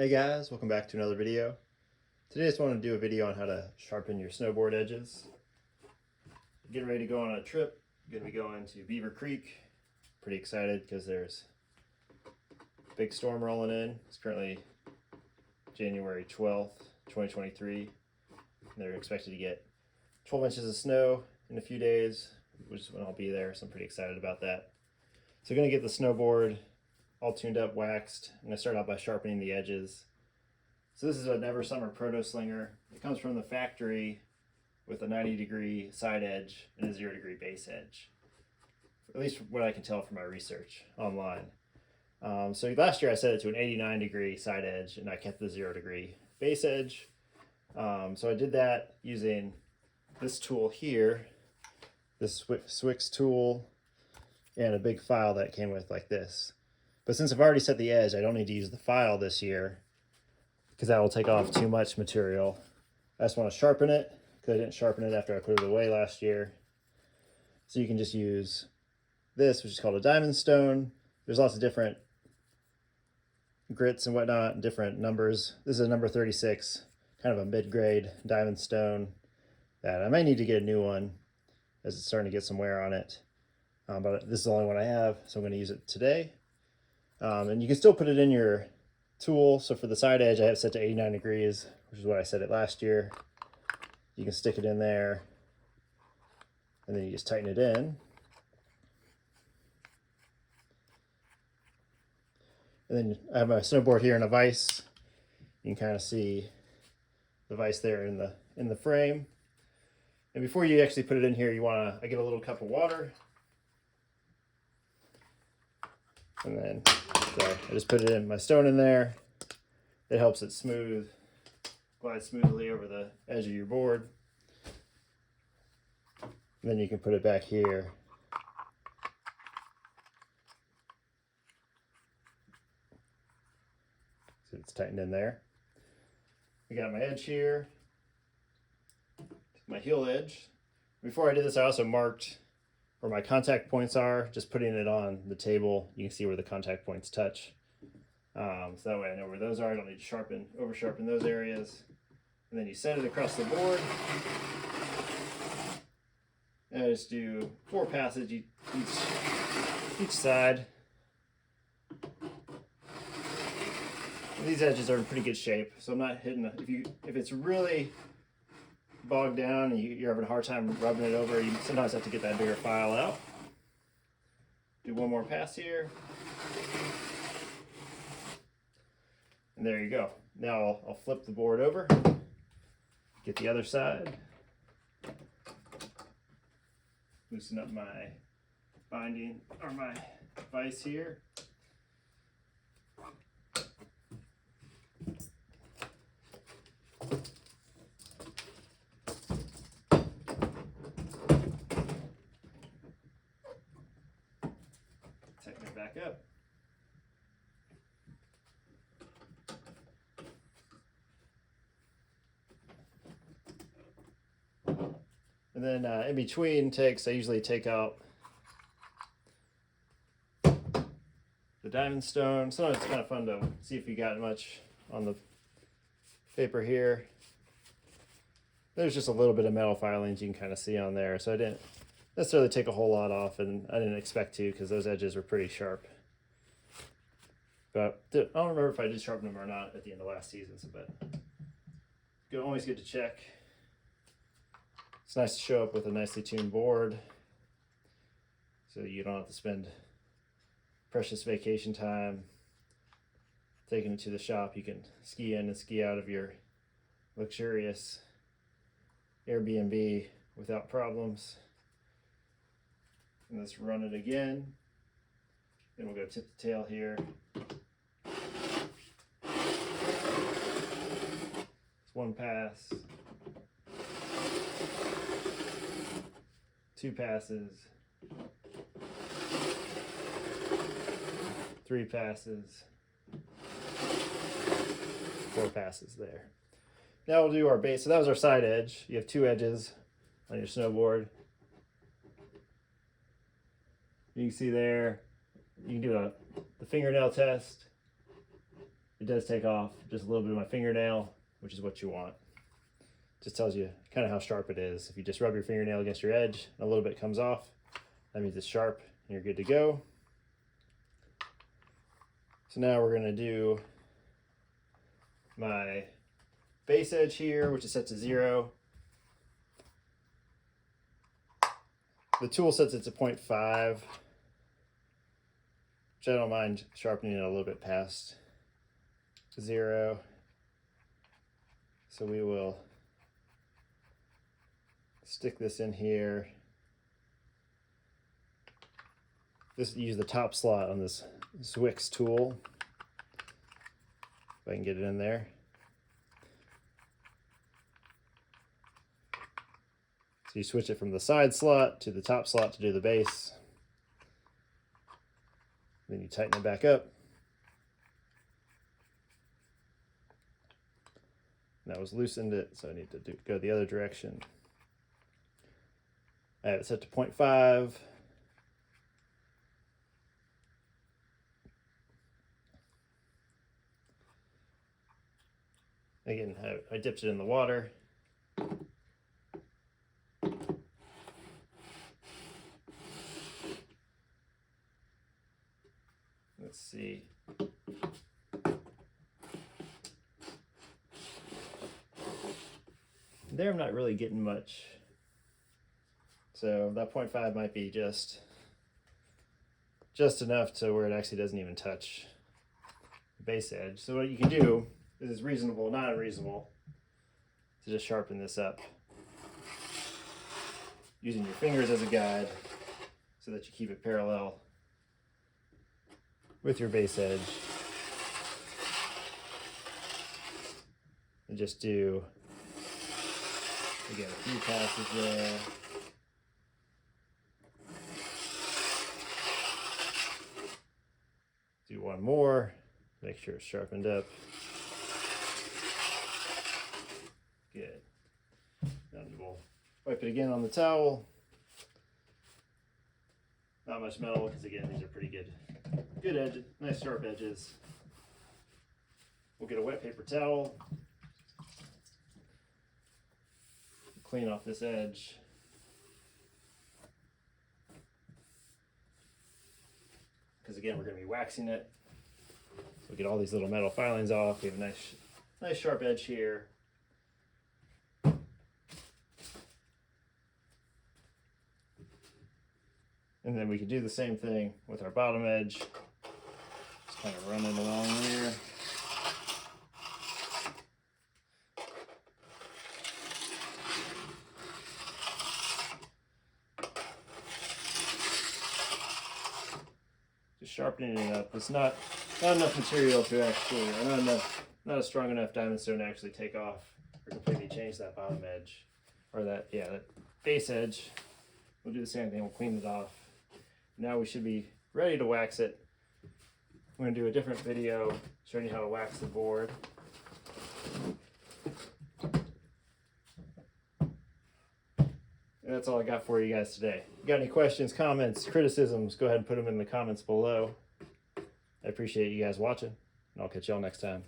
Hey guys, welcome back to another video. Today I just want to do a video on how to sharpen your snowboard edges. Getting ready to go on a trip. I'm going to be going to Beaver Creek. Pretty excited because there's a big storm rolling in. It's currently January 12th, 2023. They're expected to get 12 inches of snow in a few days, which is when I'll be there, so I'm pretty excited about that. So I'm going to get the snowboard all tuned up, waxed. I'm going to start out by sharpening the edges. So this is a Never Summer Proto Slinger. It comes from the factory with a 90-degree side edge and a 0-degree base edge. At least what I can tell from my research online. So last year I set it to an 89-degree side edge and I kept the 0-degree base edge. So I did that using this tool here, this Swix tool, and a big file that came with like this. But since I've already set the edge, I don't need to use the file this year because that will take off too much material. I just want to sharpen it because I didn't sharpen it after I put it away last year. So you can just use this, which is called a diamond stone. There's lots of different grits and whatnot, different numbers. This is a number 36, kind of a mid-grade diamond stone that I might need to get a new one as it's starting to get some wear on it. But this is the only one I have, so I'm going to use it today. And you can still put it in your tool. So for the side edge, I have set to 89 degrees, which is what I set it last year. You can stick it in there, and then you just tighten it in. And then I have my snowboard here in a vise. You can kind of see the vise there in the frame. And before you actually put it in here, I get a little cup of water. And then, sorry, I just put it in my stone in there. It helps it glide smoothly over the edge of your board. And then you can put it back here. So it's tightened in there. I got my edge here, my heel edge. Before I did this, I also marked where my contact points are, just putting it on the table. You can see where the contact points touch. So that way I know where those are. I don't need to over sharpen those areas. And then you set it across the board. And I just do 4 passes each side. And these edges are in pretty good shape, so I'm not hitting if it's really bogged down and you're having a hard time rubbing it over, you sometimes have to get that bigger file out. Do one more pass here. And there you go. Now I'll flip the board over, get the other side, loosen up my binding or my vise here. Tighten it back up. And then in between takes, I usually take out the diamond stone. Sometimes it's kind of fun to see if you got much on the paper here. There's just a little bit of metal filings you can kind of see on there. So I didn't necessarily take a whole lot off, and I didn't expect to because those edges were pretty sharp. But I don't remember if I did sharpen them or not at the end of last season, but always good to check. It's nice to show up with a nicely tuned board so you don't have to spend precious vacation time taking it to the shop. You can ski in and ski out of your luxurious Airbnb without problems. And let's run it again. Then we'll go tip the tail here. It's 1 pass. 2 passes. 3 passes. 4 passes there. Now we'll do our base. So that was our side edge. You have 2 edges on your snowboard. You can see there, you can do the fingernail test. it does take off just a little bit of my fingernail, which is what you want. Just tells you kind of how sharp it is. If you just rub your fingernail against your edge and a little bit comes off, that means it's sharp and you're good to go. So now we're gonna do my base edge here, which is set to 0. The tool sets it to 0.5, which I don't mind sharpening it a little bit past 0. So we will stick this in here. Use the top slot on this Zwick's tool, if I can get it in there. So you switch it from the side slot to the top slot to do the base. Then you tighten it back up. And that was loosened it, so I need to go the other direction. I have it set to 0.5. Again, I dipped it in the water. Let's see. There I'm not really getting much. So that 0.5 might be just enough to where it actually doesn't even touch the base edge. So what you can do is reasonable, not unreasonable, to just sharpen this up using your fingers as a guide so that you keep it parallel with your base edge. And just do, again, a few passes there. Do one more, make sure it's sharpened up. Good. Then we'll wipe it again on the towel. Not much metal, because again, these are pretty good edges, nice sharp edges. We'll get a wet paper towel. Clean off this edge. Because again, we're going to be waxing it. So we'll get all these little metal filings off. We have a nice sharp edge here. And then we can do the same thing with our bottom edge. Just kind of run it along there. Just sharpening it up. It's not enough material to actually, not a strong enough diamond stone to actually take off or completely change that bottom edge. Or that base edge. We'll do the same thing, we'll clean it off. Now we should be ready to wax it. I'm going to do a different video showing you how to wax the board. And that's all I got for you guys today. If you got any questions, comments, criticisms, go ahead and put them in the comments below. I appreciate you guys watching, and I'll catch y'all next time.